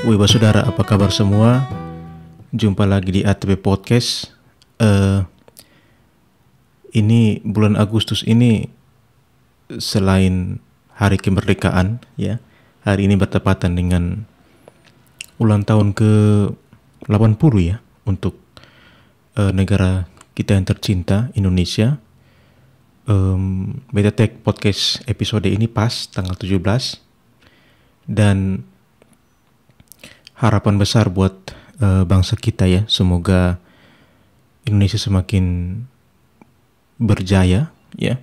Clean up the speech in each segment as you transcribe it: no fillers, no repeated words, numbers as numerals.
Wiba Saudara, apa kabar semua? Jumpa lagi di ATP Podcast. Ini bulan Agustus ini, selain hari kemerdekaan, ya, hari ini bertepatan dengan ulang tahun ke-80 ya untuk negara kita yang tercinta, Indonesia. Beta Tech Podcast episode ini pas tanggal 17, dan harapan besar buat bangsa kita ya, semoga Indonesia semakin berjaya ya,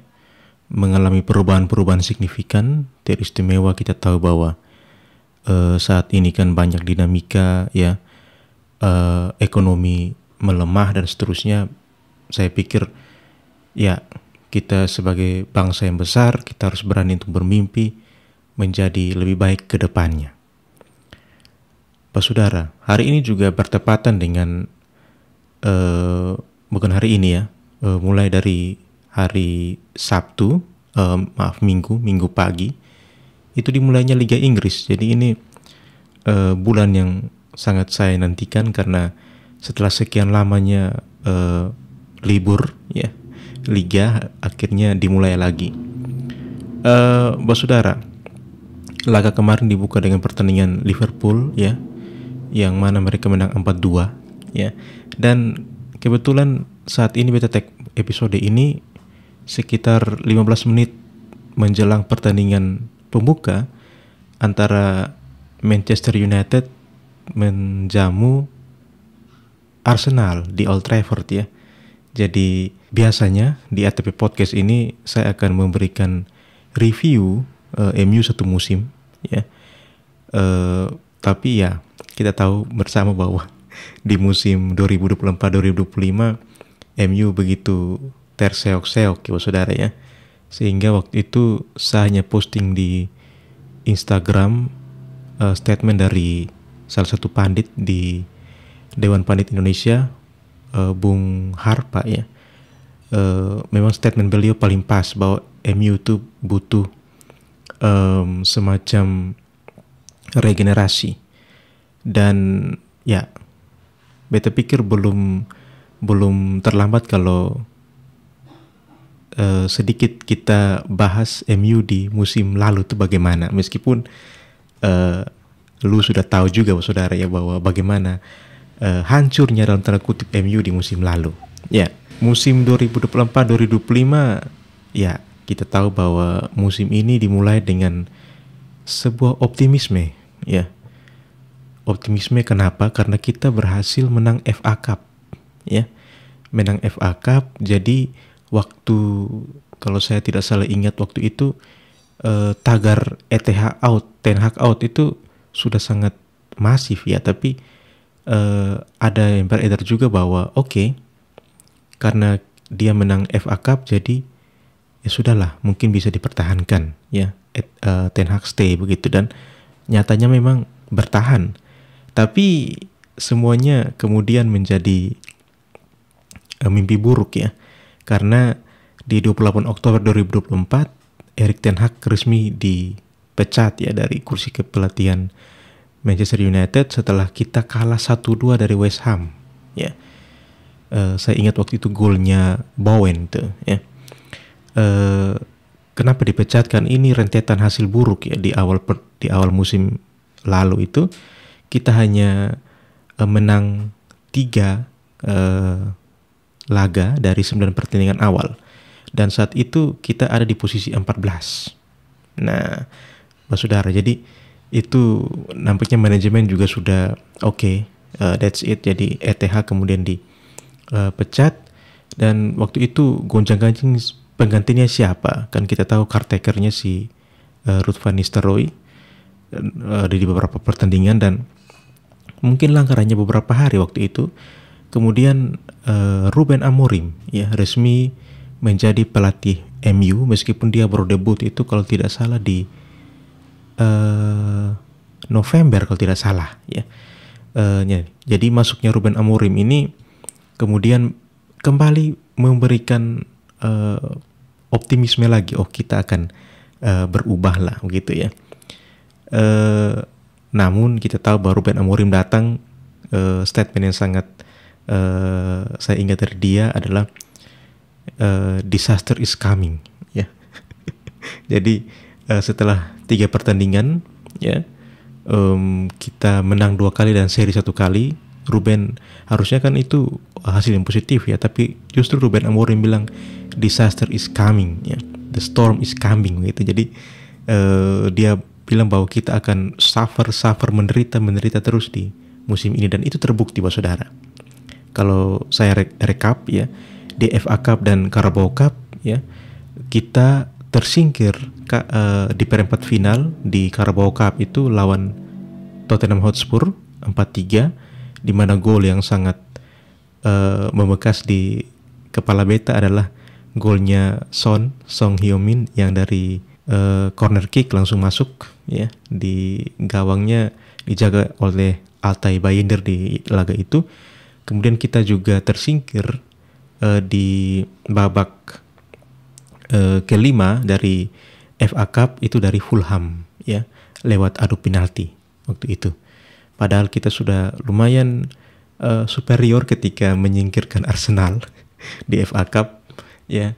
mengalami perubahan-perubahan signifikan, teristimewa. Kita tahu bahwa saat ini kan banyak dinamika ya, ekonomi melemah dan seterusnya. Saya pikir ya, kita sebagai bangsa yang besar, kita harus berani untuk bermimpi menjadi lebih baik ke depannya. Pak Saudara, hari ini juga bertepatan dengan bukan hari ini ya, mulai dari hari Sabtu, Minggu pagi, itu dimulainya Liga Inggris. Jadi ini bulan yang sangat saya nantikan, karena setelah sekian lamanya libur ya, Liga akhirnya dimulai lagi. Pak Saudara, laga kemarin dibuka dengan pertandingan Liverpool ya, yang mana mereka menang 4-2 ya. Dan kebetulan saat ini Beta Tech episode ini sekitar 15 menit menjelang pertandingan pembuka antara Manchester United menjamu Arsenal di Old Trafford ya. Jadi biasanya di ATP Podcast ini saya akan memberikan review MU satu musim ya. Tapi ya, kita tahu bersama bahwa di musim 2024-2025 MU begitu terseok-seok ya saudara ya, sehingga waktu itu saya hanya posting di Instagram statement dari salah satu pandit di Dewan Pandit Indonesia, Bung Harpa ya. Memang statement beliau paling pas bahwa MU itu butuh semacam regenerasi. Dan ya, beta pikir belum terlambat kalau sedikit kita bahas MU di musim lalu itu bagaimana. Meskipun lu sudah tahu juga saudara ya, bahwa bagaimana hancurnya dalam tanda kutip MU di musim lalu. Ya, musim 2024-2025 ya, kita tahu bahwa musim ini dimulai dengan sebuah optimisme ya. Optimisme kenapa? Karena kita berhasil menang FA Cup ya. Menang FA Cup. Jadi waktu, kalau saya tidak salah ingat waktu itu, tagar ETH out, Ten Hag out itu sudah sangat masif ya. Tapi ada yang beredar juga bahwa oke, karena dia menang FA Cup, jadi ya sudahlah, mungkin bisa dipertahankan ya, Ten Hag stay begitu. Dan nyatanya memang bertahan. Tapi semuanya kemudian menjadi mimpi buruk ya, karena di 28 Oktober 2024 Erik ten Hag resmi dipecat ya dari kursi kepelatihan Manchester United setelah kita kalah 1-2 dari West Ham ya. Saya ingat waktu itu golnya Bowen tuh ya. Kenapa dipecatkan? Ini rentetan hasil buruk ya. Di awal musim lalu itu kita hanya menang 3 laga dari 9 pertandingan awal, dan saat itu kita ada di posisi 14. Nah, Mas Saudara, jadi itu nampaknya manajemen juga sudah oke, that's it. Jadi ETH kemudian dipecat, dan waktu itu gonjang-ganjing penggantinya siapa? Kan kita tahu caretakernya si Ruud van Nistelrooy di beberapa pertandingan, dan mungkin langgarannya beberapa hari waktu itu. Kemudian Ruben Amorim ya resmi menjadi pelatih MU, meskipun dia baru debut itu kalau tidak salah di November kalau tidak salah ya. Jadi masuknya Ruben Amorim ini kemudian kembali memberikan optimisme lagi. Oh, kita akan berubah lah begitu ya. Namun kita tahu bahwa Ruben Amorim datang, statement yang sangat saya ingat dari dia adalah disaster is coming, ya. Jadi setelah 3 pertandingan, ya, kita menang 2 kali dan seri 1 kali. Ruben, harusnya kan itu hasil yang positif, ya, tapi justru Ruben Amorim bilang disaster is coming, ya, the storm is coming gitu. Jadi dia bilang bahwa kita akan suffer menderita terus di musim ini, dan itu terbukti, Pak Saudara. Kalau saya rekap, ya, di FA Cup dan Carabao Cup, ya, kita tersingkir di perempat final. Di Carabao Cup itu lawan Tottenham Hotspur 4-3, di mana gol yang sangat membekas di kepala beta adalah golnya Song Hyo-min yang dari corner kick langsung masuk, ya, di gawangnya, dijaga oleh Altay Bayender di laga itu. Kemudian kita juga tersingkir di babak kelima dari FA Cup itu dari Fulham, ya, lewat adu penalti waktu itu. Padahal kita sudah lumayan superior ketika menyingkirkan Arsenal di FA Cup, ya.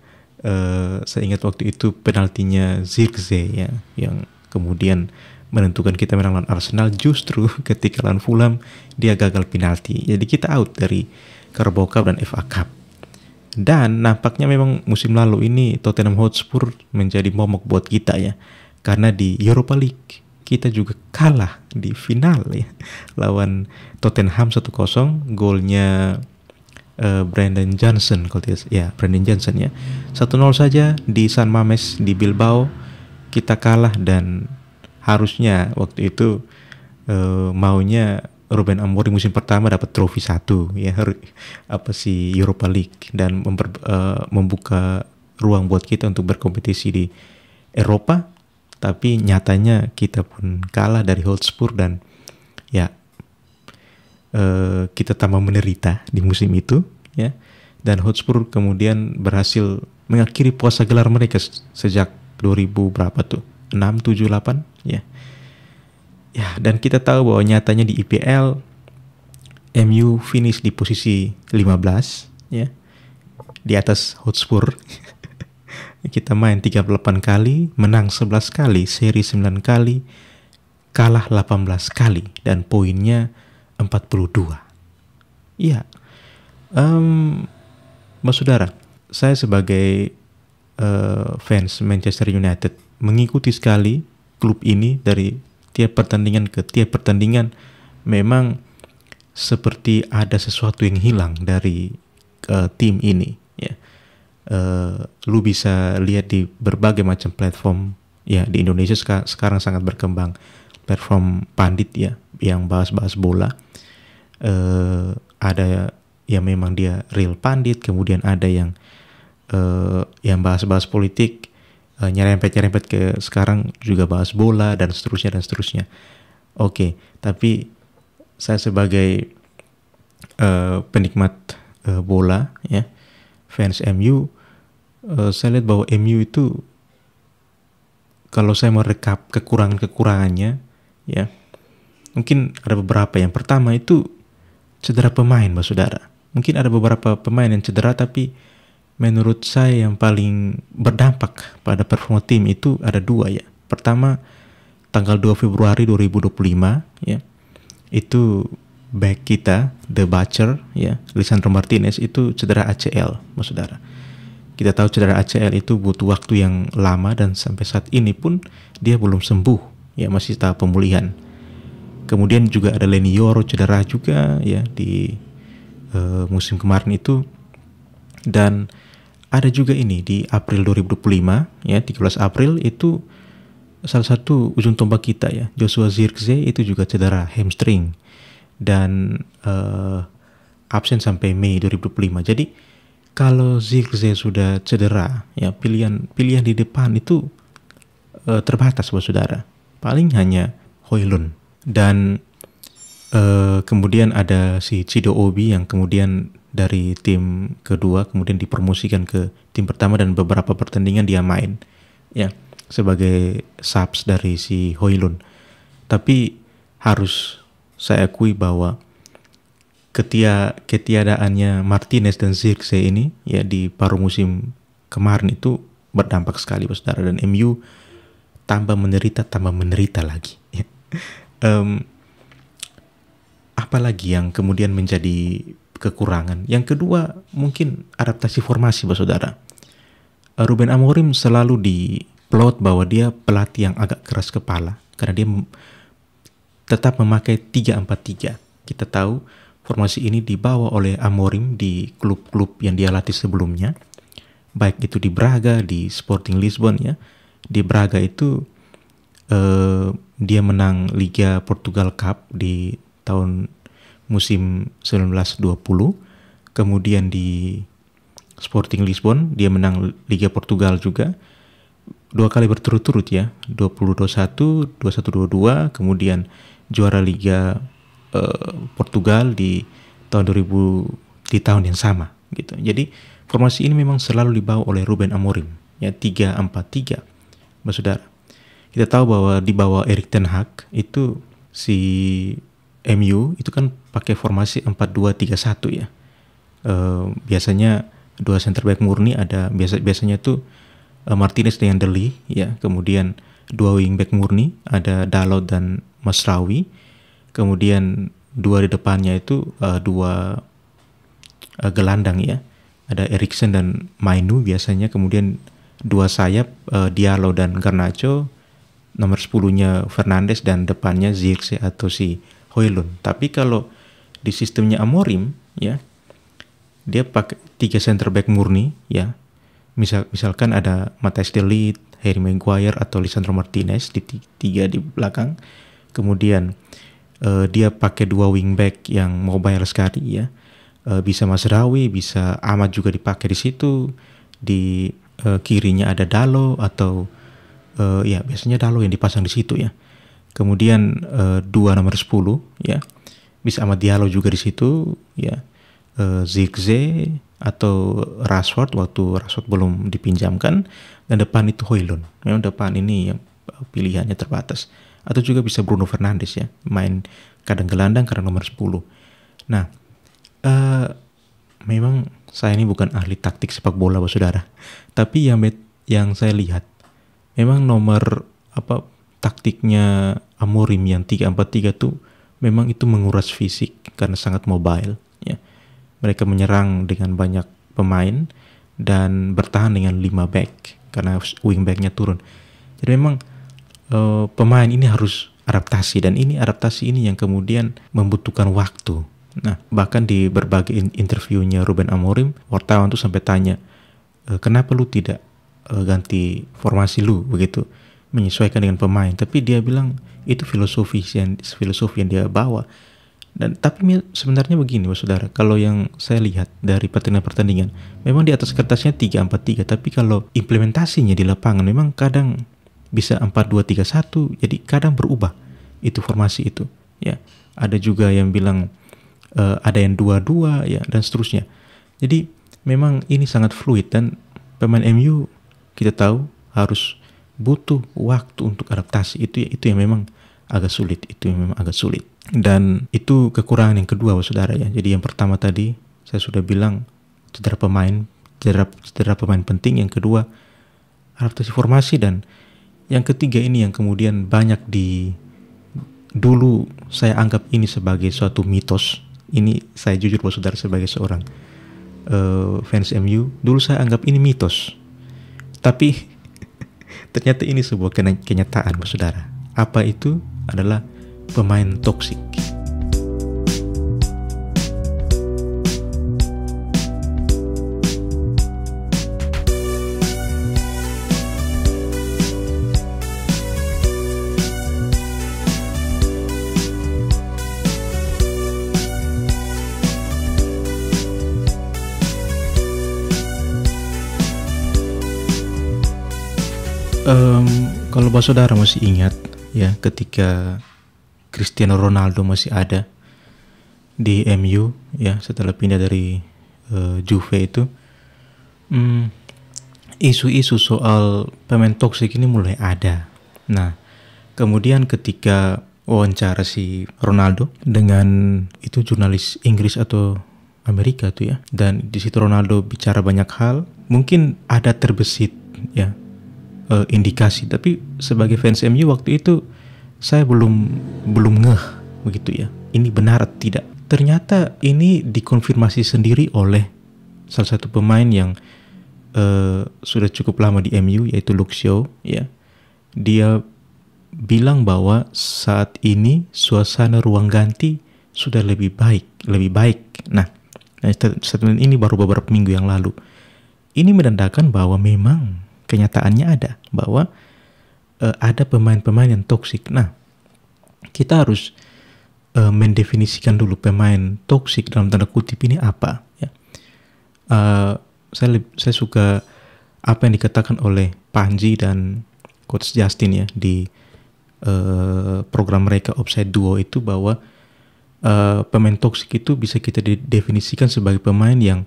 Saya ingat waktu itu penaltinya Zirkzee, ya, yang kemudian menentukan kita menang lawan Arsenal. Justru ketika lawan Fulham dia gagal penalti. Jadi kita out dari Carabao Cup dan FA Cup. Dan nampaknya memang musim lalu ini Tottenham Hotspur menjadi momok buat kita, ya. Karena di Europa League kita juga kalah di final, ya, lawan Tottenham 1-0, golnya Brandon Johnson, kalau tidak, ya, Brandon Johnson, ya. 1-0 saja di San Mames di Bilbao kita kalah, dan harusnya waktu itu maunya Ruben Amorim musim pertama dapat trofi 1, ya, Europa League, dan membuka ruang buat kita untuk berkompetisi di Eropa. Tapi nyatanya kita pun kalah dari Hotspur, dan ya kita tambah menderita di musim itu, ya. Dan Hotspur kemudian berhasil mengakhiri puasa gelar mereka sejak 2000 berapa tuh, 6, 7, 8, ya. Ya, dan kita tahu bahwa nyatanya di IPL MU finish di posisi 15, ya, di atas Hotspur. Kita main 38 kali, menang 11 kali, seri 9 kali, kalah 18 kali, dan poinnya 42. Iya. Mas Saudara, saya sebagai fans Manchester United mengikuti sekali klub ini dari tiap pertandingan ke tiap pertandingan. Memang seperti ada sesuatu yang hilang dari tim ini, ya. Lu bisa lihat di berbagai macam platform, ya, di Indonesia sekarang sangat berkembang platform pandit, ya, yang bahas-bahas bola. Ada yang memang dia real pandit, kemudian ada yang bahas-bahas politik, nyerempet ke sekarang juga bahas bola, dan seterusnya. Oke, tapi saya sebagai penikmat bola, ya, fans MU, saya lihat bahwa MU itu, kalau saya mau rekap kekurangannya, ya, mungkin ada beberapa. Yang pertama itu cedera pemain, Mas Saudara. Mungkin ada beberapa pemain yang cedera, tapi menurut saya yang paling berdampak pada performa tim itu ada 2, ya. Pertama, tanggal 2 Februari 2025, ya, itu back kita, The Butcher, ya, Lisandro Martinez, itu cedera ACL, Mas Saudara. Kita tahu cedera ACL itu butuh waktu yang lama, dan sampai saat ini pun dia belum sembuh, ya, masih tahap pemulihan. Kemudian juga ada Leny Yoro cedera juga, ya, di musim kemarin itu. Dan ada juga ini di April 2025, ya, 13 April itu salah satu ujung tombak kita, ya, Joshua Zirkzee itu juga cedera hamstring, dan absen sampai Mei 2025. Jadi kalau Zirkzee sudah cedera, ya, pilihan di depan itu terbatas, Bapak Saudara. Paling hanya Højlund. Dan kemudian ada si Chido Obi yang kemudian dari tim kedua kemudian dipromosikan ke tim pertama, dan beberapa pertandingan dia main, ya, sebagai subs dari si Højlund. Tapi harus saya akui bahwa ketiadaannya Martinez dan Zirkzee ini ya di paruh musim kemarin itu berdampak sekali saudara, dan MU tambah menderita lagi. Apalagi yang kemudian menjadi kekurangan? Yang kedua mungkin adaptasi formasi saudara. Ruben Amorim selalu diplot bahwa dia pelatih yang agak keras kepala karena dia tetap memakai 3-4-3. Kita tahu formasi ini dibawa oleh Amorim di klub-klub yang dia latih sebelumnya, baik itu di Braga, di Sporting Lisbon ya. Di Braga itu dia menang Liga Portugal Cup di tahun musim 1920. Kemudian di Sporting Lisbon dia menang Liga Portugal juga 2 kali berturut-turut ya, 2021, 21-22, kemudian juara Liga Portugal di tahun 2000 di tahun yang sama gitu. Jadi formasi ini memang selalu dibawa oleh Ruben Amorim ya, 3-4-3 saudara. Kita tahu bahwa di bawah Erik ten Hag itu si MU itu kan pakai formasi 4-2-3-1 ya. Biasanya 2 center back murni ada, biasanya tuh Martinez dengan Deli ya, kemudian 2 wing back murni ada Dalot dan Masraoui, kemudian 2 di depannya itu 2 gelandang ya, ada Eriksen dan Mainu biasanya, kemudian 2 sayap Diallo dan Garnacho, nomor 10-nya Fernandes dan depannya Zirkzee atau si Højlund. Tapi kalau di sistemnya Amorim ya, dia pakai 3 center back murni ya. Misalkan ada Matthijs de Ligt, Harry Maguire atau Lisandro Martinez di 3 di belakang. Kemudian dia pakai 2 wingback yang mobile sekali ya. Bisa Mazraoui, bisa Ahmad juga dipakai di situ. Di kirinya ada Dalot atau ya biasanya Dalot yang dipasang di situ ya. Kemudian 2 nomor 10 ya. Bisa Amad Diallo juga di situ ya. Zirkzee atau Rashford waktu Rashford belum dipinjamkan, dan depan itu Højlund. Memang depan ini yang pilihannya terbatas. Atau juga bisa Bruno Fernandes ya, main kadang gelandang kadang nomor 10. Nah, memang saya ini bukan ahli taktik sepak bola saudara, tapi yang saya lihat memang nomor taktiknya Amorim yang 3-4-3 tuh memang itu menguras fisik karena sangat mobile ya. Mereka menyerang dengan banyak pemain dan bertahan dengan 5 back karena wing backnya turun. Jadi memang pemain ini harus adaptasi, dan adaptasi ini yang kemudian membutuhkan waktu. Nah, bahkan di berbagai interviewnya Ruben Amorim, wartawan tuh sampai tanya, kenapa lu tidak ganti formasi lu begitu, menyesuaikan dengan pemain. Tapi dia bilang itu filosofi yang dia bawa. Dan tapi sebenarnya begini saudara, kalau yang saya lihat dari pertandingan memang di atas kertasnya 3-4-3, tapi kalau implementasinya di lapangan memang kadang bisa 4-2-3-1, jadi kadang berubah itu formasi itu ya. Ada juga yang bilang ada yang 2-2 ya, dan seterusnya. Jadi memang ini sangat fluid, dan pemain MU kita tahu harus butuh waktu untuk adaptasi. Itu yang memang agak sulit, dan itu kekurangan yang kedua saudara ya. Jadi yang pertama tadi saya sudah bilang cedera pemain penting, yang kedua adaptasi formasi, dan yang ketiga ini yang kemudian banyak dulu saya anggap ini sebagai suatu mitos. Ini saya jujur saudara, sebagai seorang fans MU, dulu saya anggap ini mitos, tapi ternyata ini sebuah kenyataan saudara. Apa itu? Adalah pemain toksik. Kalau saudara masih ingat ya, ketika Cristiano Ronaldo masih ada di MU ya, setelah pindah dari Juve itu, isu-isu soal pemain toksik ini mulai ada. Nah, kemudian ketika wawancara si Ronaldo dengan itu jurnalis Inggris atau Amerika tuh ya. Dan di situ Ronaldo bicara banyak hal, mungkin ada terbesit ya indikasi, tapi sebagai fans MU waktu itu saya belum ngeh begitu ya. Ini benar atau tidak? Ternyata ini dikonfirmasi sendiri oleh salah satu pemain yang sudah cukup lama di MU, yaitu Luke Shaw ya. Dia bilang bahwa saat ini suasana ruang ganti sudah lebih baik. Nah, statement ini baru beberapa minggu yang lalu. Ini menandakan bahwa memang kenyataannya ada, bahwa ada pemain-pemain yang toksik. Nah, kita harus mendefinisikan dulu pemain toksik dalam tanda kutip ini apa ya. Saya suka apa yang dikatakan oleh Panji dan Coach Justin ya di program mereka Offside Duo itu, bahwa pemain toksik itu bisa kita definisikan sebagai pemain yang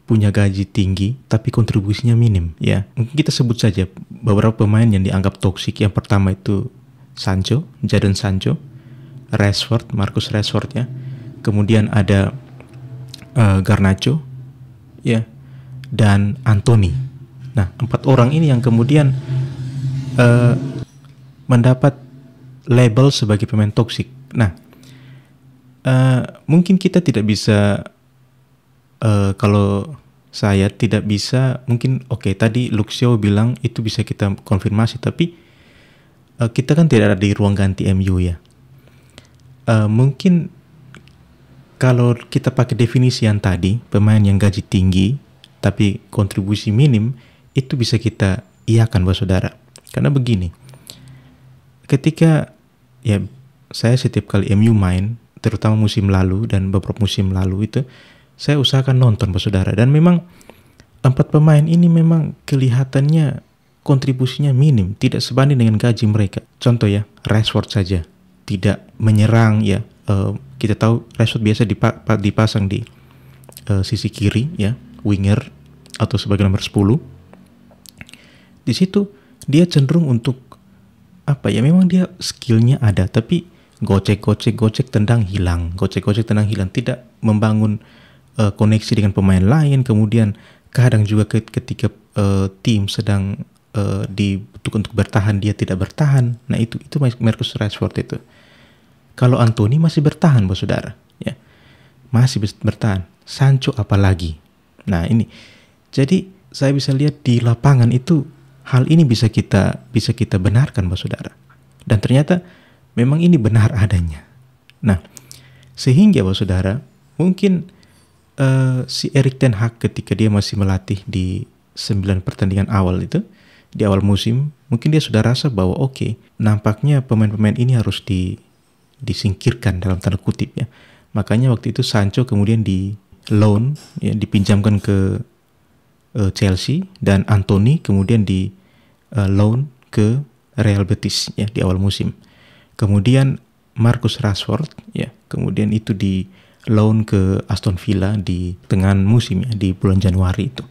punya gaji tinggi tapi kontribusinya minim ya. Mungkin kita sebut saja beberapa pemain yang dianggap toksik. Yang pertama itu Sancho, Jadon Sancho, Marcus Rashford ya. Kemudian ada Garnacho ya, dan Anthony. Nah, 4 orang ini yang kemudian mendapat label sebagai pemain toksik. Nah, mungkin kita tidak bisa, kalau saya tidak bisa, mungkin tadi Luke Shaw bilang itu bisa kita konfirmasi, tapi kita kan tidak ada di ruang ganti MU ya. Mungkin kalau kita pakai definisi yang tadi, pemain yang gaji tinggi tapi kontribusi minim, itu bisa kita iakan Bapak Saudara. Karena begini, ketika ya saya setiap kali MU main, terutama musim lalu dan beberapa musim lalu itu, saya usahakan nonton Bapak Saudara. Dan memang 4 pemain ini memang kelihatannya kontribusinya minim, tidak sebanding dengan gaji mereka. Contoh ya, Rashford saja tidak menyerang ya. Kita tahu Rashford biasa dipasang di sisi kiri ya, winger atau sebagai nomor 10. Di situ dia cenderung untuk memang dia skillnya ada, tapi gocek tendang hilang, tidak membangun koneksi dengan pemain lain. Kemudian kadang juga ketika tim sedang dibutuhkan untuk bertahan, dia tidak bertahan. Nah itu Marcus Rashford itu. Kalau Anthony masih bertahan Bapak Saudara ya, masih bertahan. Sancho apalagi. Nah ini, jadi saya bisa lihat di lapangan itu hal ini bisa kita benarkan Bapak Saudara. Dan ternyata memang ini benar adanya. Nah, sehingga Bapak Saudara, mungkin si Erik ten Hag ketika dia masih melatih di 9 pertandingan awal itu, di awal musim, mungkin dia sudah rasa bahwa nampaknya pemain-pemain ini harus disingkirkan dalam tanda kutip ya. Makanya waktu itu Sancho kemudian di loan ya, dipinjamkan ke Chelsea, dan Anthony kemudian di loan ke Real Betis ya di awal musim. Kemudian Marcus Rashford ya, kemudian itu di loan ke Aston Villa di tengah musim ya, di bulan Januari itu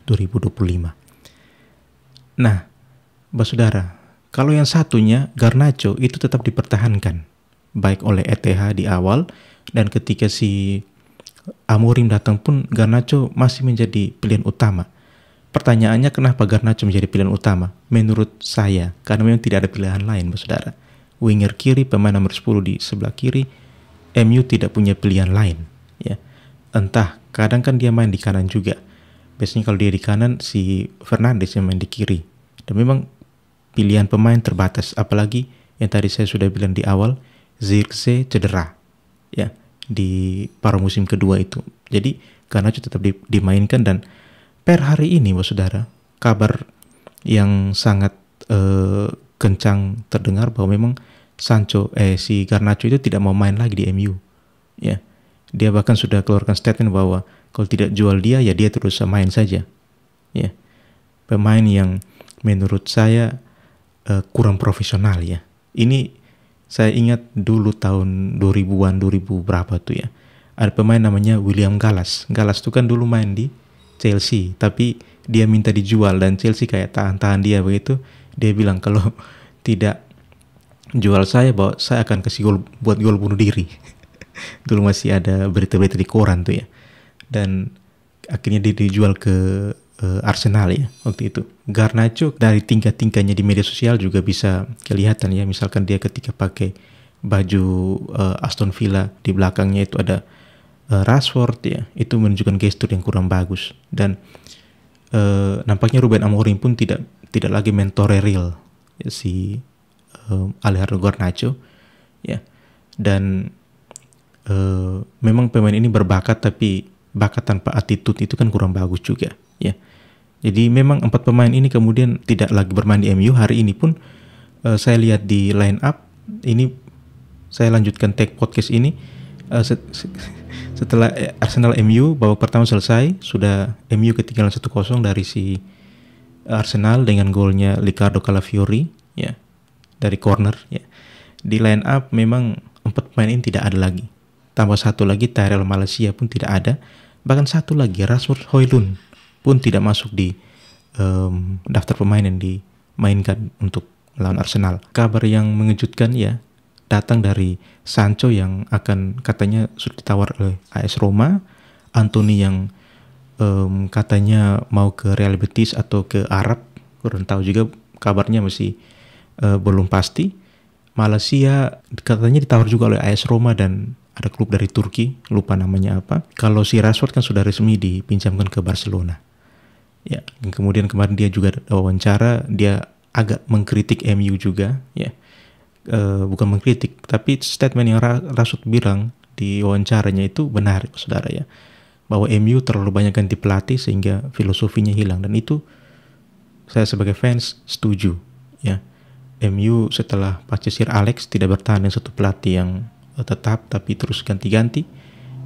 2025. Nah, Bapak Saudara, kalau yang satunya Garnacho itu tetap dipertahankan baik oleh ETH di awal, dan ketika si Amorim datang pun Garnacho masih menjadi pilihan utama. Pertanyaannya, kenapa Garnacho menjadi pilihan utama? Menurut saya, karena memang tidak ada pilihan lain Bapak Saudara. Winger kiri, pemain nomor 10 di sebelah kiri, MU tidak punya pilihan lain ya. Entah, kadang kan dia main di kanan juga. Biasanya kalau dia di kanan, si Fernandes yang main di kiri. Dan memang pilihan pemain terbatas, apalagi yang tadi saya sudah bilang di awal, Zirkzee cedera ya di paruh musim kedua itu. Jadi Garnacho tetap dimainkan, dan per hari ini Bapak Saudara, kabar yang sangat kencang terdengar bahwa memang si Garnacho itu tidak mau main lagi di MU ya. Dia bahkan sudah keluarkan statement bahwa kalau tidak jual dia ya dia terus main saja ya. Pemain yang menurut saya kurang profesional ya. Ini saya ingat dulu tahun 2000-an, 2000 berapa tuh ya, ada pemain namanya William Gallas. Gallas tuh kan dulu main di Chelsea, tapi dia minta dijual dan Chelsea kayak tahan-tahan dia begitu. Dia bilang kalau tidak jual saya bahwa saya akan kasih gol, buat gol bunuh diri. Dulu masih ada berita-berita di koran tuh ya. Dan akhirnya dia dijual ke Arsenal ya waktu itu. Garnacho dari tingkah-tingkahnya di media sosial juga bisa kelihatan ya. Misalkan dia ketika pakai baju Aston Villa, di belakangnya itu ada Rashford ya. Itu menunjukkan gestur yang kurang bagus. Dan nampaknya Ruben Amorim pun tidak lagi mentore real ya, si Alejandro Garnacho ya. Dan memang pemain ini berbakat, tapi bakat tanpa attitude itu kan kurang bagus juga ya. Jadi memang 4 pemain ini kemudian tidak lagi bermain di MU. Hari ini pun saya lihat di line up ini, saya lanjutkan tag podcast ini setelah Arsenal MU babak pertama selesai, sudah MU ketinggalan 1-0 dari si Arsenal dengan golnya Ricardo Calafiori ya, dari corner ya. Di line up memang 4 pemain ini tidak ada lagi. Tambah satu lagi, Tyrell Malaysia pun tidak ada. Bahkan satu lagi, Rasmus Højlund pun tidak masuk di daftar pemain yang dimainkan untuk melawan Arsenal. Kabar yang mengejutkan ya datang dari Sancho yang akan katanya sudah ditawar oleh AS Roma, Anthony yang katanya mau ke Real Betis atau ke Arab, kurang tahu juga, kabarnya masih belum pasti. Malaysia katanya ditawar juga oleh AS Roma dan ada klub dari Turki, lupa namanya apa. Kalau si Rashford kan sudah resmi dipinjamkan ke Barcelona. Ya, dan kemudian kemarin dia juga wawancara, dia agak mengkritik MU juga, ya. Bukan mengkritik, tapi statement yang Rashford bilang di wawancaranya itu benar, saudara ya. Bahwa MU terlalu banyak ganti pelatih sehingga filosofinya hilang, dan itu saya sebagai fans setuju, ya. MU setelah pasca Sir Alex tidak bertahan dengan satu pelatih yang tetap, tapi terus ganti-ganti,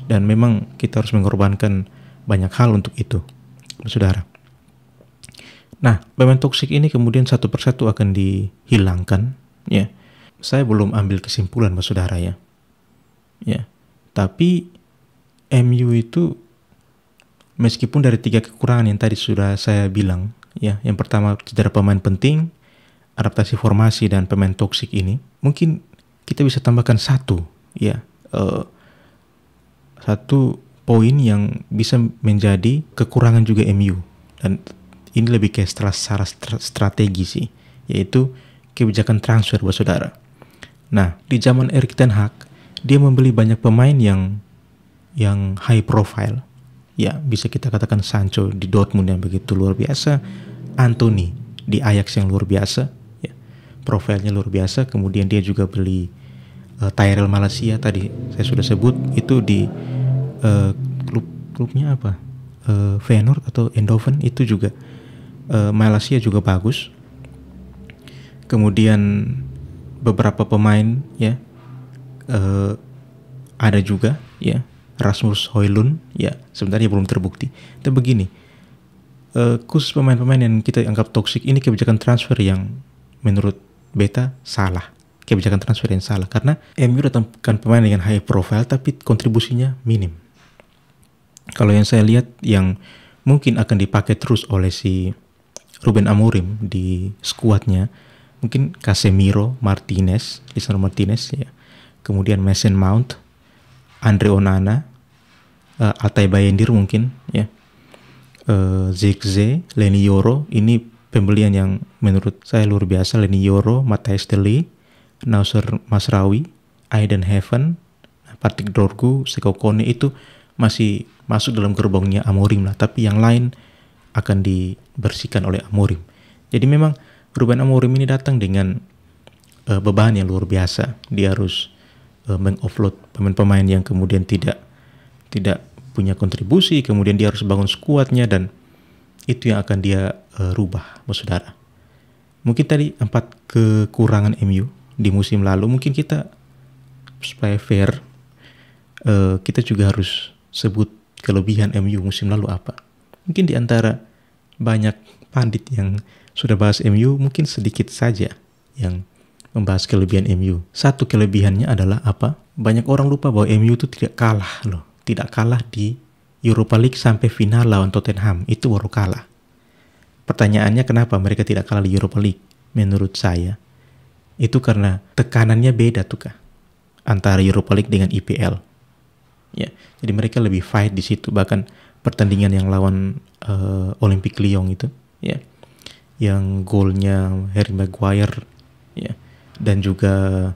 dan memang kita harus mengorbankan banyak hal untuk itu, saudara. Nah, pemain toksik ini kemudian satu persatu akan dihilangkan, ya. Saya belum ambil kesimpulan, saudara ya. Ya, tapi MU itu meskipun dari 3 kekurangan yang tadi sudah saya bilang, ya, yang pertama cedera pemain penting, adaptasi formasi, dan pemain toksik ini, mungkin kita bisa tambahkan satu, ya, satu poin yang bisa menjadi kekurangan juga MU, dan ini lebih ke secara strategi sih, yaitu kebijakan transfer, buat saudara. Nah, di zaman Erik ten Hag, dia membeli banyak pemain yang high profile. Ya, bisa kita katakan Sancho di Dortmund yang begitu luar biasa, Anthony di Ajax yang luar biasa, ya, profilnya luar biasa. Kemudian dia juga beli Tyrell Malaysia tadi saya sudah sebut, itu di klubnya apa? Feyenoord atau Eindhoven, itu juga Malaysia juga bagus. Kemudian beberapa pemain ya ada juga ya, Rasmus Højlund ya, sebenarnya belum terbukti. Tapi begini, khusus pemain-pemain yang kita anggap toksik ini, kebijakan transfer yang menurut beta salah. Kebijakan transfer yang salah karena MU datangkan pemain dengan high profile tapi kontribusinya minim. Kalau yang saya lihat yang mungkin akan dipakai terus oleh si Ruben Amorim di skuadnya, mungkin Casemiro, Lisandro Martinez ya. Kemudian Mason Mount, Andre Onana, Altay Bayindir mungkin ya. Zirkzee, Leny Yoro, ini pembelian yang menurut saya luar biasa. Leny Yoro, Matthijs de Ligt, Nausser Mazraoui, Aiden Heaven, Patrick Dorgu, Seko Kone, itu masih masuk dalam gerbongnya Amorim lah, tapi yang lain akan dibersihkan oleh Amorim. Jadi memang Ruben Amorim ini datang dengan beban yang luar biasa. Dia harus mengoffload pemain-pemain yang kemudian tidak punya kontribusi, kemudian dia harus bangun skuadnya, dan itu yang akan dia rubah, saudara. Mungkin tadi 4 kekurangan MU di musim lalu, mungkin kita supaya fair, kita juga harus sebut kelebihan MU musim lalu apa. Mungkin di antara banyak pandit yang sudah bahas MU, mungkin sedikit saja yang membahas kelebihan MU. Satu kelebihannya adalah apa? Banyak orang lupa bahwa MU itu tidak kalah loh. Tidak kalah di Europa League sampai final lawan Tottenham. Itu baru kalah. Pertanyaannya kenapa mereka tidak kalah di Europa League? Menurut saya, Itu karena tekanannya beda tuh Kak, antara Europa League dengan IPL. Ya, jadi mereka lebih fight di situ. Bahkan pertandingan yang lawan Olympique Lyon itu, ya, yang golnya Harry Maguire, ya, dan juga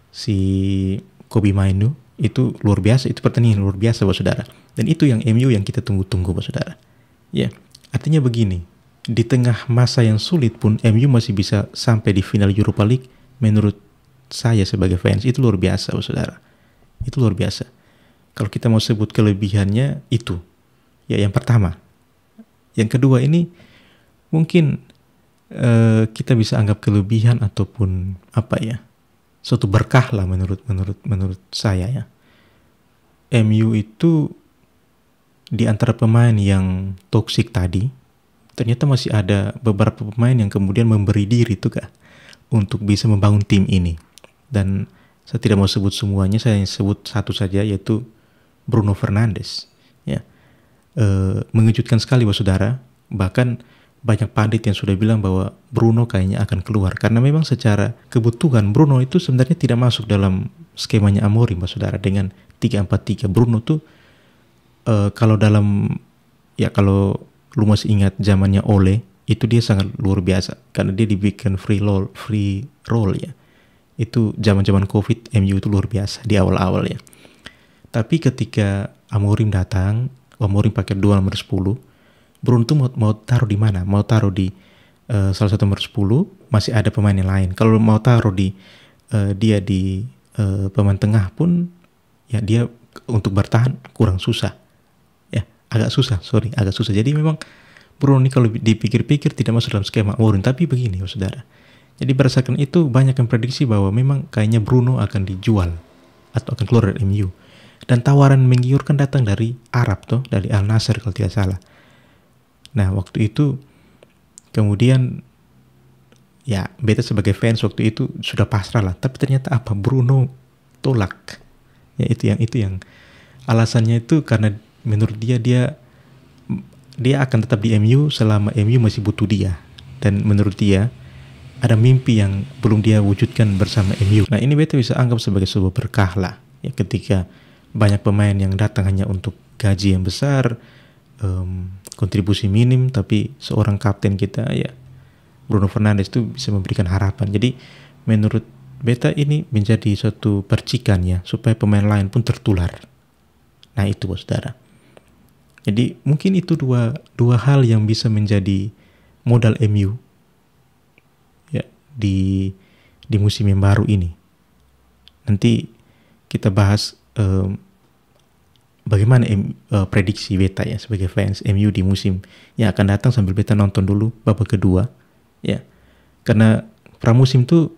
si Kobbie Mainoo, itu luar biasa. Itu pertandingan luar biasa, Bapak Saudara. Dan itu yang MU yang kita tunggu-tunggu, Bapak Saudara. Ya, artinya begini, di tengah masa yang sulit pun MU masih bisa sampai di final Europa League. Menurut saya sebagai fans itu luar biasa, Bapak Saudara. Itu luar biasa. Kalau kita mau sebut kelebihannya itu, ya yang pertama. Yang kedua ini mungkin kita bisa anggap kelebihan ataupun apa ya, suatu berkah lah menurut saya ya. MU itu di antara pemain yang toksik tadi, ternyata masih ada beberapa pemain yang kemudian memberi diri tuh Kak, untuk bisa membangun tim ini. Dan saya tidak mau sebut semuanya, saya hanya sebut satu saja, yaitu Bruno Fernandes. Ya, mengejutkan sekali Bapak Saudara. Bahkan banyak pandit yang sudah bilang bahwa Bruno kayaknya akan keluar, karena memang secara kebutuhan Bruno itu sebenarnya tidak masuk dalam skemanya Amorim, Bapak Saudara, dengan 3-4-3. Bruno tuh kalau lu masih ingat zamannya Ole, itu dia sangat luar biasa karena dia dibikin free roll ya. Itu zaman-zaman Covid MU itu luar biasa di awal-awal ya. Tapi ketika Amorim datang, Amorim pakai 2 nomor 10, Bruno tuh mau taruh di mana? Mau taruh di salah satu nomor 10, masih ada pemain yang lain. Kalau mau taruh di dia di pemain tengah pun, ya dia untuk bertahan kurang susah. Ya, agak susah. Jadi memang Bruno ini kalau dipikir-pikir tidak masuk dalam skema Amorim. Tapi begini, Saudara. Jadi berdasarkan itu banyak yang prediksi bahwa memang kayaknya Bruno akan dijual atau akan keluar dari MU. Dan tawaran menggiurkan datang dari Arab tuh, dari Al Nassr kalau tidak salah. Nah, waktu itu kemudian ya beta sebagai fans waktu itu sudah pasrah lah. Tapi ternyata apa? Bruno tolak. Ya itu yang alasannya itu karena menurut dia akan tetap di MU selama MU masih butuh dia. Dan menurut dia ada mimpi yang belum dia wujudkan bersama MU. Nah, ini beta bisa anggap sebagai sebuah berkah lah. Ya, ketika banyak pemain yang datang hanya untuk gaji yang besar, kontribusi minim, tapi seorang kapten kita ya Bruno Fernandes itu bisa memberikan harapan. Jadi menurut beta ini menjadi suatu percikan ya, supaya pemain lain pun tertular. Nah itu Saudara. Jadi mungkin itu dua hal yang bisa menjadi modal MU ya di musim yang baru ini. Nanti kita bahas bagaimana prediksi beta ya sebagai fans MU di musim yang akan datang, sambil beta nonton dulu babak kedua ya. Karena pramusim tuh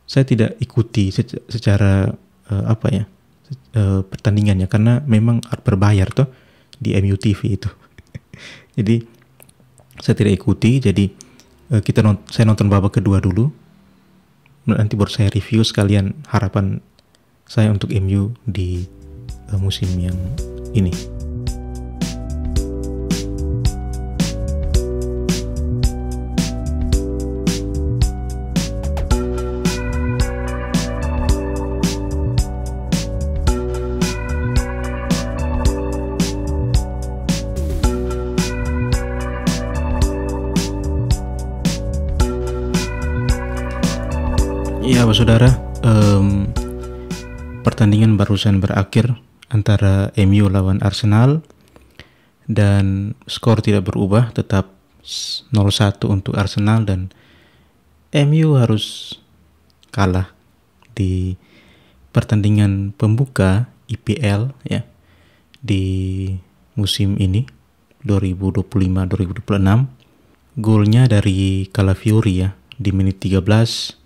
saya tidak ikuti secara pertandingannya, karena memang berbayar tuh di MU TV itu. Jadi saya tidak ikuti. Jadi saya nonton babak kedua dulu, nanti baru saya review sekalian harapan saya untuk MU di musim yang ini. Ya, Saudara, pertandingan barusan berakhir antara MU lawan Arsenal dan skor tidak berubah, tetap 0-1 untuk Arsenal, dan MU harus kalah di pertandingan pembuka IPL ya di musim ini 2025-2026. Golnya dari Calafiori ya di menit 13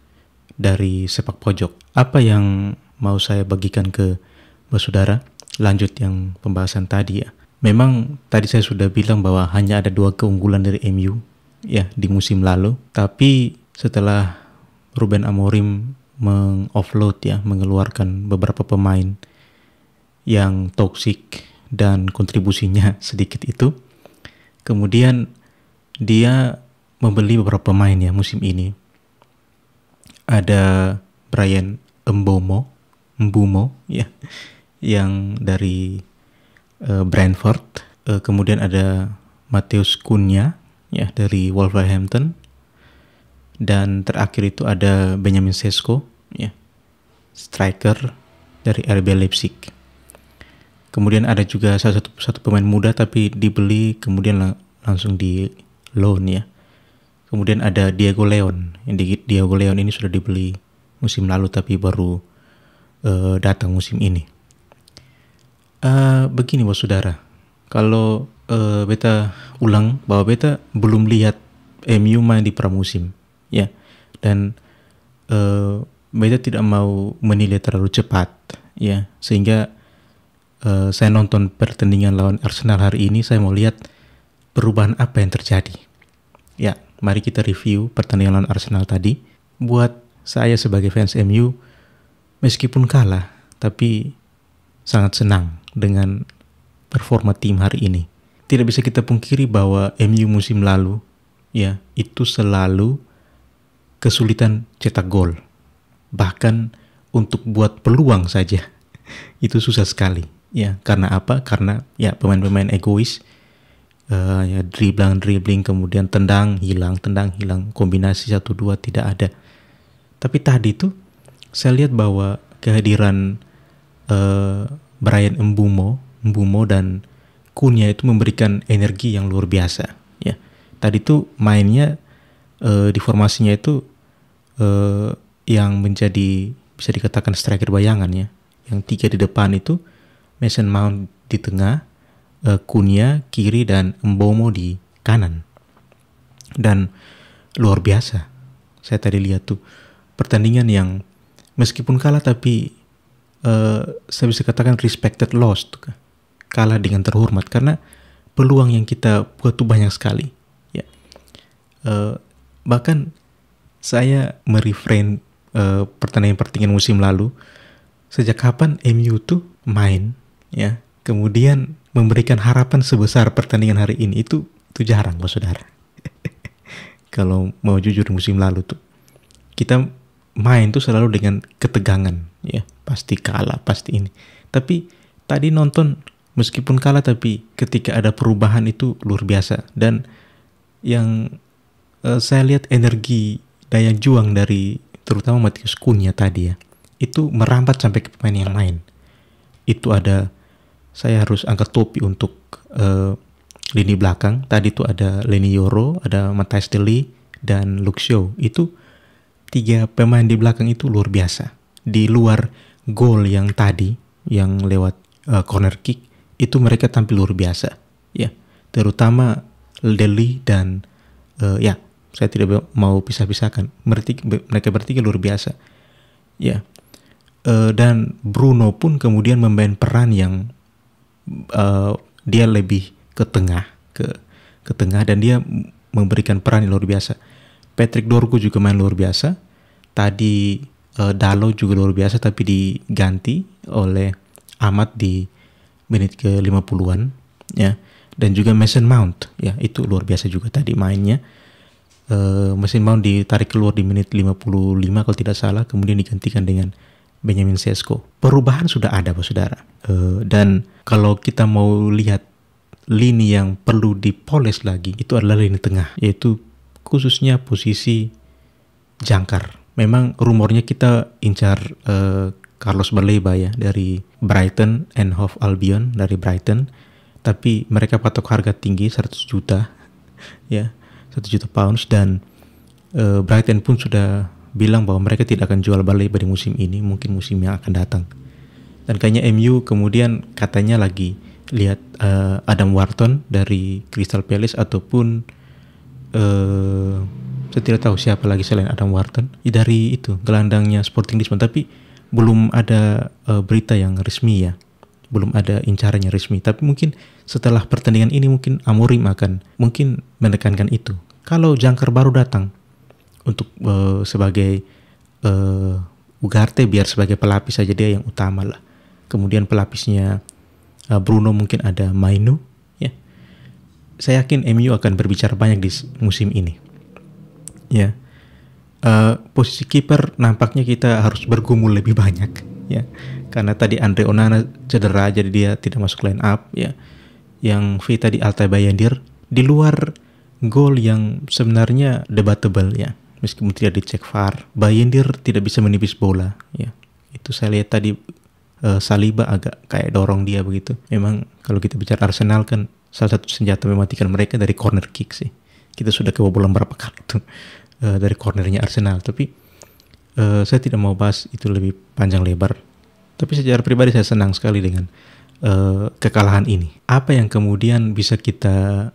dari sepak pojok. Apa yang mau saya bagikan ke Saudara, lanjut yang pembahasan tadi ya. Memang tadi saya sudah bilang bahwa hanya ada 2 keunggulan dari MU ya di musim lalu. Tapi setelah Ruben Amorim mengoffload ya, mengeluarkan beberapa pemain yang toksik dan kontribusinya sedikit itu, kemudian dia membeli beberapa pemain ya musim ini. ada Brian Mbumo ya, yang dari Brentford. Kemudian ada Matheus Cunha ya dari Wolverhampton, dan terakhir itu ada Benjamin Sesko ya, striker dari RB Leipzig. Kemudian ada juga satu pemain muda tapi dibeli kemudian langsung di loan ya. Kemudian ada Diego Leon. Diego Leon ini sudah dibeli musim lalu tapi baru datang musim ini. Begini bos saudara, kalau beta ulang bahwa beta belum lihat MU main di pramusim ya, dan beta tidak mau menilai terlalu cepat ya, sehingga saya nonton pertandingan lawan Arsenal hari ini, saya mau lihat perubahan apa yang terjadi ya. Mari kita review pertandingan lawan Arsenal tadi. Buat saya sebagai fans MU, meskipun kalah tapi sangat senang dengan performa tim hari ini. Tidak bisa kita pungkiri bahwa MU musim lalu ya, itu selalu kesulitan cetak gol. Bahkan untuk buat peluang saja itu susah sekali. Ya, karena apa? Karena ya pemain-pemain egois, ya dribbling kemudian tendang hilang, kombinasi 1-2 tidak ada. Tapi tadi tuh saya lihat bahwa kehadiran Brian Mbumo dan Cunha itu memberikan energi yang luar biasa ya. Tadi tuh mainnya di formasinya itu yang menjadi bisa dikatakan striker bayangan ya. Yang 3 di depan itu Mason Mount di tengah, Cunha kiri dan Mbomo di kanan. Dan luar biasa. Saya tadi lihat tuh pertandingan yang meskipun kalah tapi saya bisa katakan respected loss tuh, kalah dengan terhormat karena peluang yang kita buat tuh banyak sekali ya. Bahkan saya mereframe pertandingan musim lalu, sejak kapan MU tuh main ya kemudian memberikan harapan sebesar pertandingan hari ini, itu jarang bos saudara. Kalau mau jujur musim lalu tuh kita main tuh selalu dengan ketegangan ya, pasti kalah, pasti ini. Tapi tadi nonton meskipun kalah tapi ketika ada perubahan itu luar biasa. Dan yang saya lihat energi daya juang dari terutama Matheus Cunha tadi ya, itu merambat sampai ke pemain yang lain. Itu ada, saya harus angkat topi untuk lini belakang. Tadi tuh ada Leny Yoro, ada Matthijs de Ligt dan Luke Shaw. Itu 3 pemain di belakang itu luar biasa. Di luar gol yang tadi yang lewat corner kick, itu mereka tampil luar biasa ya, terutama de Ligt dan ya saya tidak mau pisah-pisahkan, mereka bertiga luar biasa ya. Dan Bruno pun kemudian memainkan peran yang dia lebih ke tengah dan dia memberikan peran yang luar biasa. Patrick Dorgu juga main luar biasa. Tadi Dalot juga luar biasa tapi diganti oleh Ahmad di menit ke 50-an ya. Dan juga Mason Mount ya, itu luar biasa juga tadi mainnya. Mason Mount ditarik keluar di menit 55 kalau tidak salah, kemudian digantikan dengan Benjamin Sesko. Perubahan sudah ada bos saudara. Dan kalau kita mau lihat lini yang perlu dipoles lagi, itu adalah lini tengah, yaitu khususnya posisi jangkar. Memang rumornya kita incar Carlos Baleba ya dari Brighton and Hove Albion dari Brighton, tapi mereka patok harga tinggi 100 juta ya, 1 juta pounds, dan Brighton pun sudah bilang bahwa mereka tidak akan jual Baleba di musim ini, mungkin musim yang akan datang. Dan kayaknya MU kemudian katanya lagi lihat Adam Wharton dari Crystal Palace ataupun saya tidak tahu siapa lagi selain Adam Wharton dari itu gelandangnya Sporting Lisbon, tapi belum ada berita yang resmi ya, belum ada incarannya resmi. Tapi mungkin setelah pertandingan ini mungkin Amorim akan mungkin menekankan itu. Kalau jangkar baru datang untuk sebagai Ugarte, biar sebagai pelapis saja, dia yang utama lah. Kemudian pelapisnya Bruno mungkin ada Mainu ya. Saya yakin MU akan berbicara banyak di musim ini ya. Posisi kiper nampaknya kita harus bergumul lebih banyak ya, karena tadi Andre Onana cedera jadi dia tidak masuk line up ya. Yang V tadi Altay Bayindir, di luar gol yang sebenarnya debatable ya, meskipun tidak dicek VAR, Bayindir tidak bisa menipis bola ya. Itu saya lihat tadi Saliba agak kayak dorong dia begitu. Memang kalau kita bicara Arsenal kan salah satu senjata mematikan mereka dari corner kick sih. Kita sudah kebobolan berapa kali tuh dari cornernya Arsenal. Tapi saya tidak mau bahas itu lebih panjang lebar. Tapi secara pribadi saya senang sekali dengan kekalahan ini. Apa yang kemudian bisa kita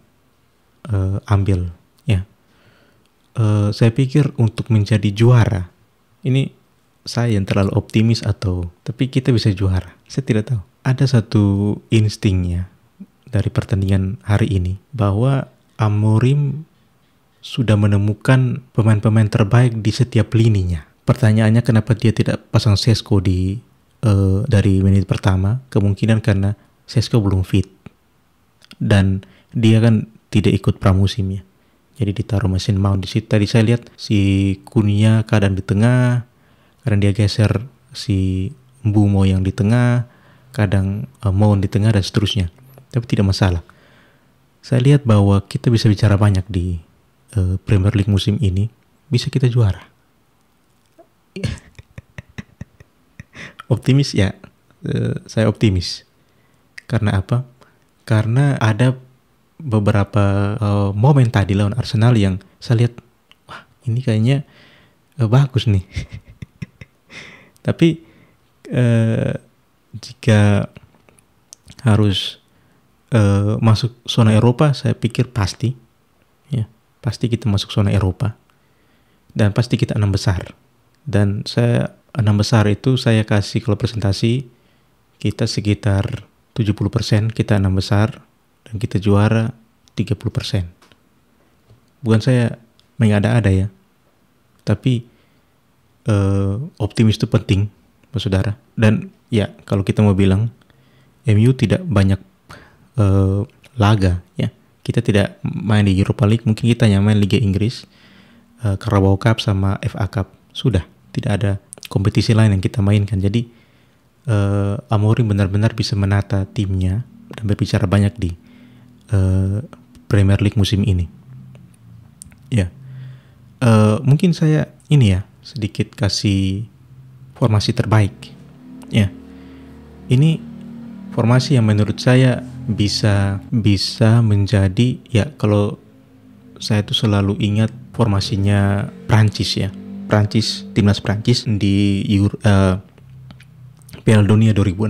ambil ya? Saya pikir untuk menjadi juara ini, saya yang terlalu optimis tapi kita bisa juara. Saya tidak tahu. Ada satu instingnya dari pertandingan hari ini bahwa Amorim sudah menemukan pemain-pemain terbaik di setiap lininya. Pertanyaannya kenapa dia tidak pasang Sesko dari menit pertama? Kemungkinan karena Sesko belum fit dan dia kan tidak ikut pramusim ya. Jadi ditaruh mesin Mount di situ. Tadi saya lihat si Kunia kadang di tengah, kadang dia geser si Mbumo yang di tengah, kadang Mount di tengah dan seterusnya. Tapi tidak masalah. Saya lihat bahwa kita bisa bicara banyak di Premier League musim ini, bisa kita juara. Optimis ya, saya optimis. Karena apa? Karena ada beberapa momen tadi lawan Arsenal yang saya lihat, wah ini kayaknya bagus nih. Tapi jika harus masuk zona Eropa, saya pikir pasti kita masuk zona Eropa dan pasti kita 6 besar. Dan saya 6 besar itu saya kasih kalau presentasi kita sekitar 70% kita 6 besar dan kita juara 30%. Bukan saya mengada-ada ya, tapi optimis itu penting, Pak Saudara. Dan ya kalau kita mau bilang MU tidak banyak laga ya. Kita tidak main di Europa League, mungkin kita hanya main Liga Inggris, Carabao Cup sama FA Cup. Sudah, tidak ada kompetisi lain yang kita mainkan. Jadi Amorim benar-benar bisa menata timnya dan berbicara banyak di Premier League musim ini. Ya, mungkin saya ini ya sedikit kasih formasi terbaik. Ya, ini formasi yang menurut saya bisa menjadi ya, kalau saya tuh selalu ingat formasinya Prancis ya. Timnas Prancis di Piala Dunia 2006,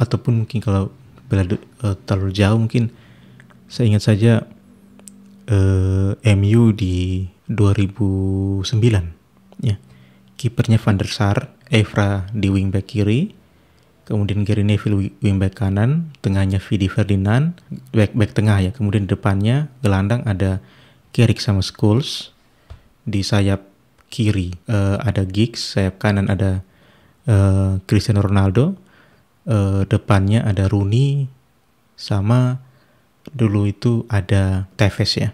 ataupun mungkin kalau terlalu jauh mungkin saya ingat saja MU di 2009 ya. Kipernya Van der Sar, Evra di wingback kiri, kemudian Gary Neville wingback kanan, tengahnya Vidi Ferdinand, back tengah ya. Kemudian di depannya gelandang ada Carrick sama Scholes. Di sayap kiri ada Giggs, sayap kanan ada Cristiano Ronaldo, depannya ada Rooney sama dulu itu ada Tevez ya.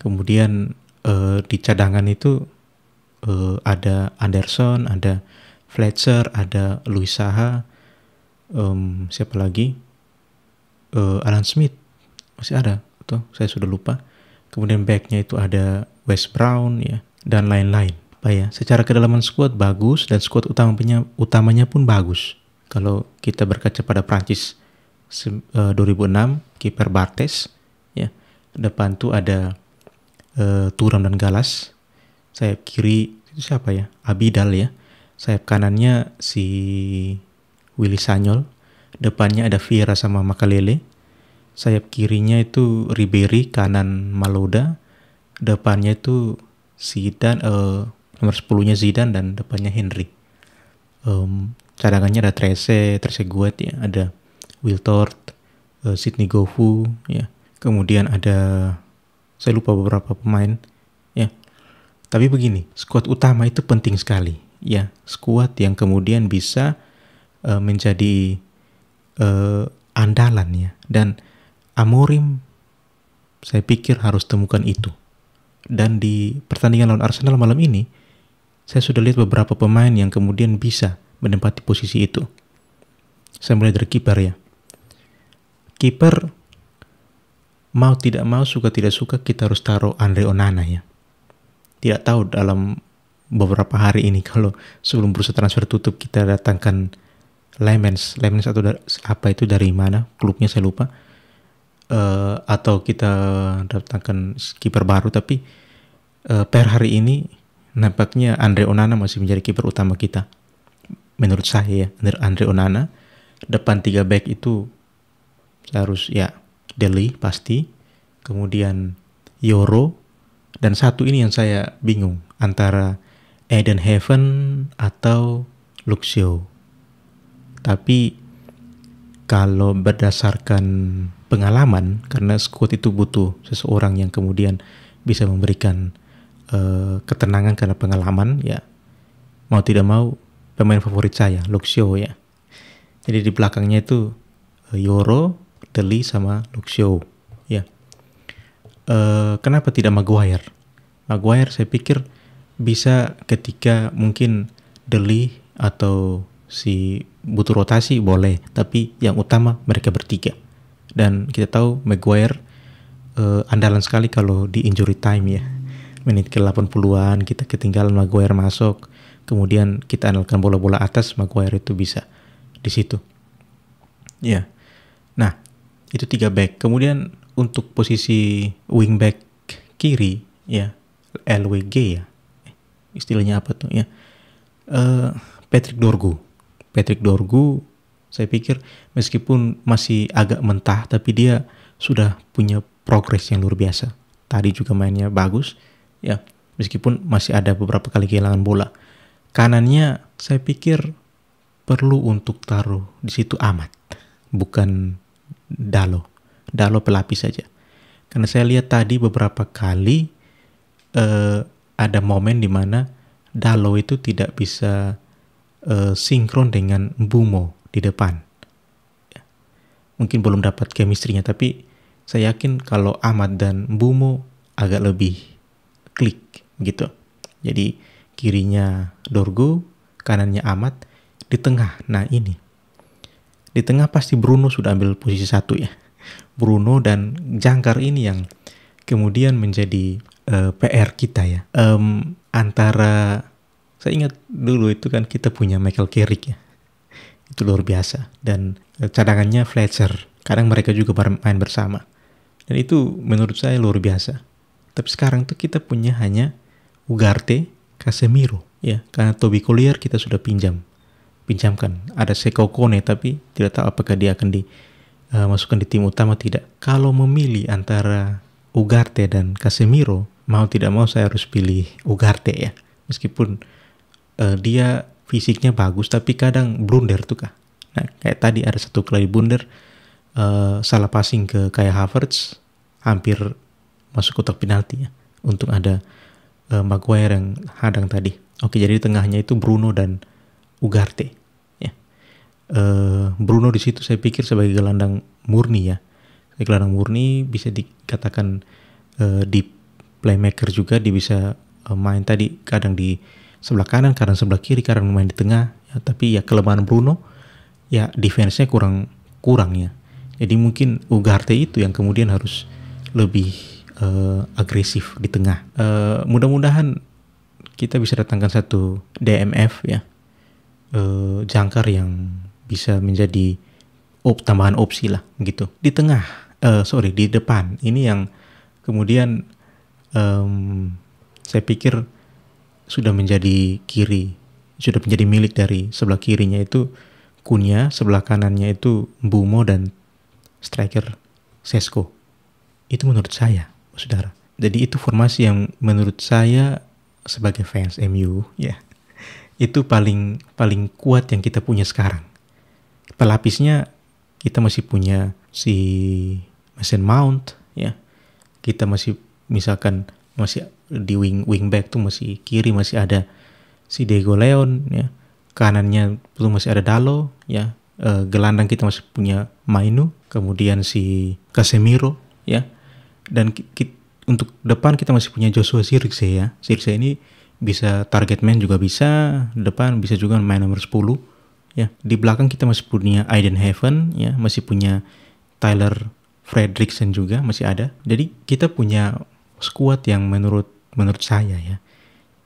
Kemudian di cadangan itu ada Anderson, ada Fletcher, ada Luis Saha, siapa lagi? Alan Smith masih ada, atau saya sudah lupa. Kemudian backnya itu ada Wes Brown ya, dan lain-lain. Pak ya, secara kedalaman squad bagus dan squad utamanya pun bagus. Kalau kita berkaca pada Prancis 2006, kiper Barthez ya. Depan tuh ada Thuram dan Gallas. Sayap kiri itu siapa ya? Abidal ya. Sayap kanannya si Willy Sagnol. Depannya ada Vieira sama Makalele. Sayap kirinya itu Ribéry, kanan Maloda. Depannya itu Zidane, nomor 10-nya Zidane dan depannya Henry. Cadangannya ada Trezeguet ya, ada Wiltord, Sidney Govou ya. Kemudian ada, saya lupa beberapa pemain ya. Tapi begini, skuad utama itu penting sekali ya. Skuad yang kemudian bisa menjadi andalan ya. Dan Amorim saya pikir harus temukan itu. Dan di pertandingan lawan Arsenal malam ini saya sudah lihat beberapa pemain yang kemudian bisa menempati posisi itu. Saya mulai dari kiper ya. Kiper mau tidak mau, suka tidak suka kita harus taruh Andre Onana ya. Tidak tahu dalam beberapa hari ini kalau sebelum bursa transfer tutup kita datangkan Lemens atau apa itu dari mana klubnya saya lupa, atau kita datangkan kiper baru, tapi per hari ini nampaknya Andre Onana masih menjadi kiper utama kita menurut saya ya. Andre Onana, depan 3 back itu harus ya Dele pasti, kemudian Yoro, dan satu ini yang saya bingung antara Eden Heaven atau Luxio. Tapi kalau berdasarkan pengalaman, karena squad itu butuh seseorang yang kemudian bisa memberikan ketenangan karena pengalaman ya, mau tidak mau pemain favorit saya Luxio ya. Jadi di belakangnya itu Yoro, Dele sama Luxio ya. Kenapa tidak Maguire? Maguire saya pikir bisa ketika mungkin Dele atau si butuh rotasi boleh, tapi yang utama mereka bertiga. Dan kita tahu Maguire andalan sekali kalau di injury time ya. Menit ke 80-an kita ketinggalan, Maguire masuk, kemudian kita andalkan bola-bola atas, Maguire itu bisa di situ. Ya. Nah, itu 3 back. Kemudian untuk posisi wing back kiri ya, LWG ya. Istilahnya apa tuh ya? Patrick Dorgu saya pikir meskipun masih agak mentah, tapi dia sudah punya progres yang luar biasa. Tadi juga mainnya bagus ya, meskipun masih ada beberapa kali kehilangan bola. Kanannya saya pikir perlu untuk taruh di situ Ahmad, bukan Dalo pelapis saja. Karena saya lihat tadi beberapa kali ada momen di mana Dalo itu tidak bisa sinkron dengan Mbeumo di depan. Ya. Mungkin belum dapat chemistry-nya, tapi saya yakin kalau Ahmad dan Mbeumo agak lebih klik gitu. Jadi kirinya Dorgu, kanannya Ahmad, di tengah. Nah ini di tengah pasti Bruno sudah ambil posisi 1 ya. Bruno dan Jangkar ini yang kemudian menjadi PR kita ya. Antara saya ingat dulu itu kan kita punya Michael Carrick ya. Itu luar biasa. Dan cadangannya Fletcher. Kadang mereka juga main bersama. Dan itu menurut saya luar biasa. Tapi sekarang tuh kita punya hanya Ugarte, Casemiro ya. Karena Toby Collier kita sudah pinjamkan. Ada Seko Kone, tapi tidak tahu apakah dia akan dimasukkan di tim utama tidak. Kalau memilih antara Ugarte dan Casemiro, mau tidak mau saya harus pilih Ugarte ya. Meskipun dia fisiknya bagus, tapi kadang blunder tuh kah. Nah, kayak tadi ada satu kali blunder, salah passing ke Kai Havertz, hampir masuk kotak penalti ya. Untung ada Maguire yang hadang tadi. Oke, jadi di tengahnya itu Bruno dan Ugarte. Ya. Bruno di situ saya pikir sebagai gelandang murni ya. Gelandang murni bisa dikatakan di playmaker juga, dia bisa main tadi kadang di sebelah kanan, kadang sebelah kiri, kadang main di tengah ya. Tapi ya kelemahan Bruno ya defense-nya kurang ya. Jadi mungkin Ugarte itu yang kemudian harus lebih agresif di tengah. Mudah-mudahan kita bisa datangkan satu DMF ya, jangkar yang bisa menjadi tambahan opsi lah gitu. Di tengah, di depan ini yang kemudian saya pikir sudah menjadi milik dari sebelah kirinya itu Cunha, sebelah kanannya itu Mbeumo dan striker Sesko. Itu menurut saya, saudara. Jadi itu formasi yang menurut saya sebagai fans MU ya, itu paling kuat yang kita punya sekarang. Pelapisnya kita masih punya si Mason Mount ya. Kita masih misalkan masih di wing back tuh masih kiri masih ada si Diego Leon ya. Kanannya tuh masih ada Dalo ya. Gelandang kita masih punya Mainu, kemudian si Casemiro ya. Dan untuk depan kita masih punya Joshua Zirkzee ya. Zirkzee ini bisa target man juga bisa, depan bisa juga main nomor 10. Ya, di belakang kita masih punya Aiden Heaven, ya, masih punya Tyler Fredrickson juga masih ada. Jadi kita punya squad yang menurut saya ya,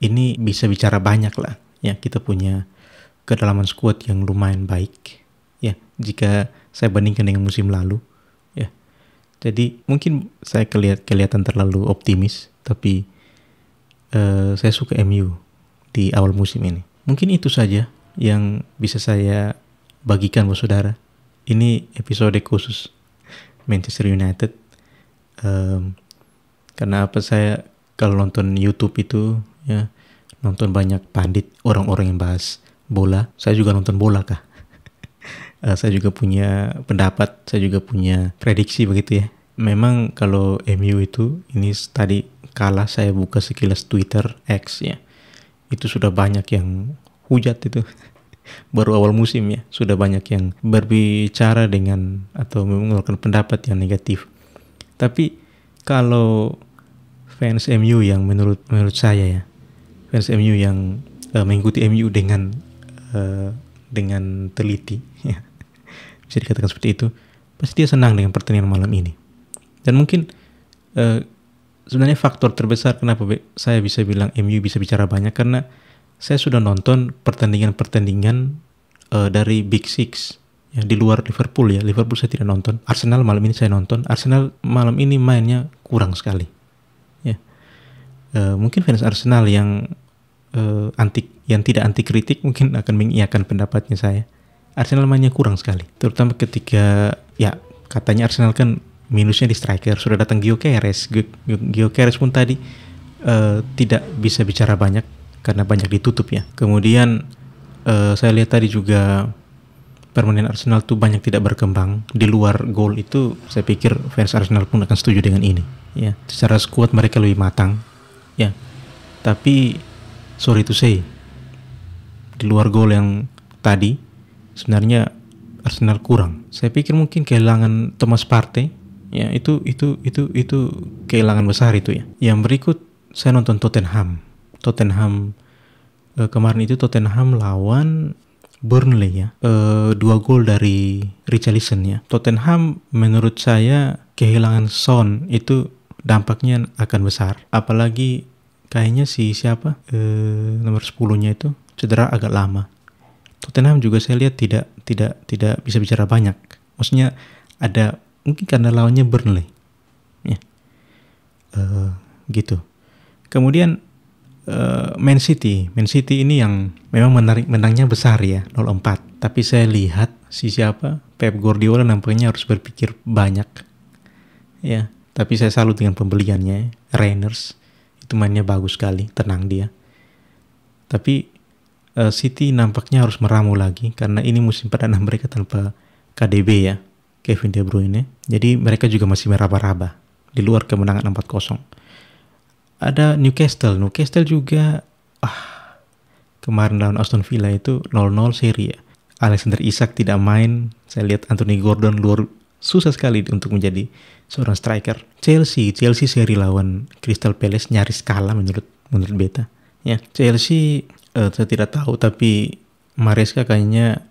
ini bisa bicara banyak lah. Ya, kita punya kedalaman squad yang lumayan baik. Ya, jika saya bandingkan dengan musim lalu, ya. Jadi mungkin saya kelihatan terlalu optimis, tapi saya suka MU di awal musim ini. Mungkin itu saja yang bisa saya bagikan buat saudara. Ini episode khusus Manchester United. Karena apa, saya kalau nonton YouTube itu ya, nonton banyak pandit, orang-orang yang bahas bola. Saya juga nonton bola kah. Saya juga punya pendapat, saya juga punya prediksi begitu ya. Memang kalau MU itu, ini tadi kalah saya buka sekilas Twitter X ya, itu sudah banyak yang hujat itu. Baru awal musim ya, sudah banyak yang berbicara dengan atau mengeluarkan pendapat yang negatif. Tapi kalau fans MU yang menurut saya ya, fans MU yang mengikuti MU dengan teliti ya, bisa dikatakan seperti itu, pasti dia senang dengan pertandingan malam ini. Dan mungkin sebenarnya faktor terbesar kenapa saya bisa bilang MU bisa bicara banyak, karena saya sudah nonton pertandingan dari Big Six ya, di luar Liverpool ya. Liverpool saya tidak nonton. Arsenal malam ini saya nonton. Arsenal malam ini mainnya kurang sekali ya. Mungkin fans Arsenal yang tidak anti kritik mungkin akan mengiyakan pendapatnya saya. Arsenal mainnya kurang sekali, terutama ketika ya, katanya Arsenal kan minusnya di striker. Sudah datang Gyökeres pun tadi tidak bisa bicara banyak karena banyak ditutup ya. Kemudian saya lihat tadi juga permainan Arsenal tuh banyak tidak berkembang di luar gol. Itu saya pikir fans Arsenal pun akan setuju dengan ini ya. Secara squad mereka lebih matang ya, tapi sorry to say, di luar gol yang tadi sebenarnya Arsenal kurang. Saya pikir mungkin kehilangan Thomas Partey ya, itu kehilangan besar itu ya. Yang berikut saya nonton Tottenham kemarin itu, Tottenham lawan Burnley ya. 2 gol dari Richarlison ya. Tottenham menurut saya kehilangan Son itu dampaknya akan besar. Apalagi kayaknya siapa nomor 10-nya itu cedera agak lama. Tottenham juga saya lihat tidak bisa bicara banyak. Maksudnya ada mungkin karena lawannya Burnley ya. Gitu. Kemudian Man City ini yang memang menangnya besar ya, 0-4. Tapi saya lihat Pep Guardiola nampaknya harus berpikir banyak ya. Tapi saya salut dengan pembeliannya, Reiners itu mainnya bagus sekali, tenang dia. Tapi City nampaknya harus meramu lagi karena ini musim perdana mereka tanpa KDB ya, Kevin De Bruyne. Jadi mereka juga masih meraba-raba di luar kemenangan 4-0. Ada Newcastle juga kemarin lawan Aston Villa itu 0-0 seri ya. Alexander Isak tidak main. Saya lihat Anthony Gordon susah sekali untuk menjadi seorang striker. Chelsea seri lawan Crystal Palace nyaris kalah menurut beta ya. Chelsea saya tidak tahu, tapi Maresca kayaknya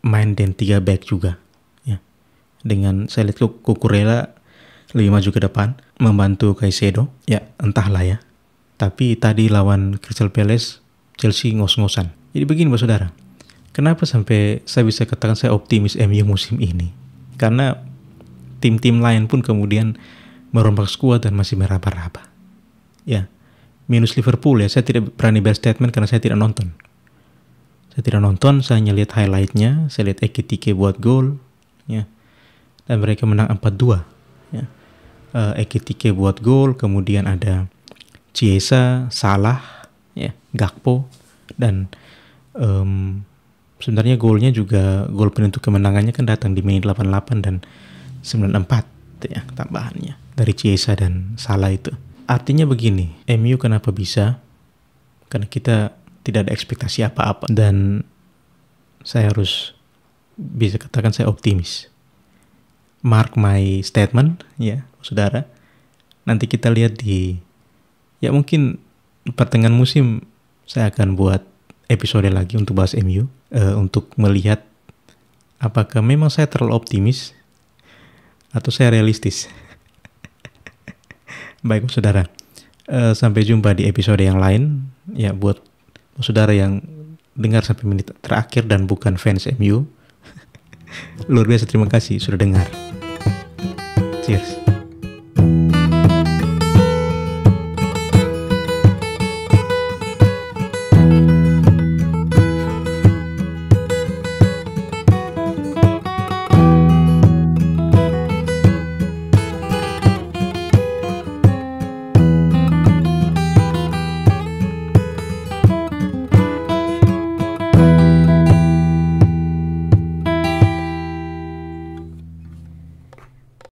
main dan 3 back juga ya. Dengan saya lihat Cucurella lebih maju ke depan membantu Caicedo ya, entahlah ya. Tapi tadi lawan Crystal Palace Chelsea ngos-ngosan. Jadi begini Bapak Saudara, kenapa sampai saya bisa katakan saya optimis MU musim ini? Karena tim-tim lain pun kemudian merombak skuad dan masih meraba-raba ya. Minus Liverpool ya, saya tidak berani berstatement karena saya tidak nonton. Saya hanya lihat highlightnya. Saya lihat Ekitike buat gol ya, dan mereka menang 4-2 ya. Ekitike buat gol, kemudian ada Chiesa, Salah, ya, Gakpo, dan sebenarnya golnya juga gol penentu kemenangannya kan datang di menit 88 dan 94 ya, tambahannya dari Chiesa dan Salah itu. Artinya begini, MU kenapa bisa? Karena kita tidak ada ekspektasi apa-apa, dan saya harus bisa katakan saya optimis. Mark my statement ya saudara. Nanti kita lihat ya mungkin pertengahan musim saya akan buat episode lagi untuk bahas MU, untuk melihat apakah memang saya terlalu optimis atau saya realistis. Baik saudara, sampai jumpa di episode yang lain. Ya, buat saudara yang dengar sampai menit terakhir dan bukan fans MU, luar biasa terima kasih sudah dengar. Cheers.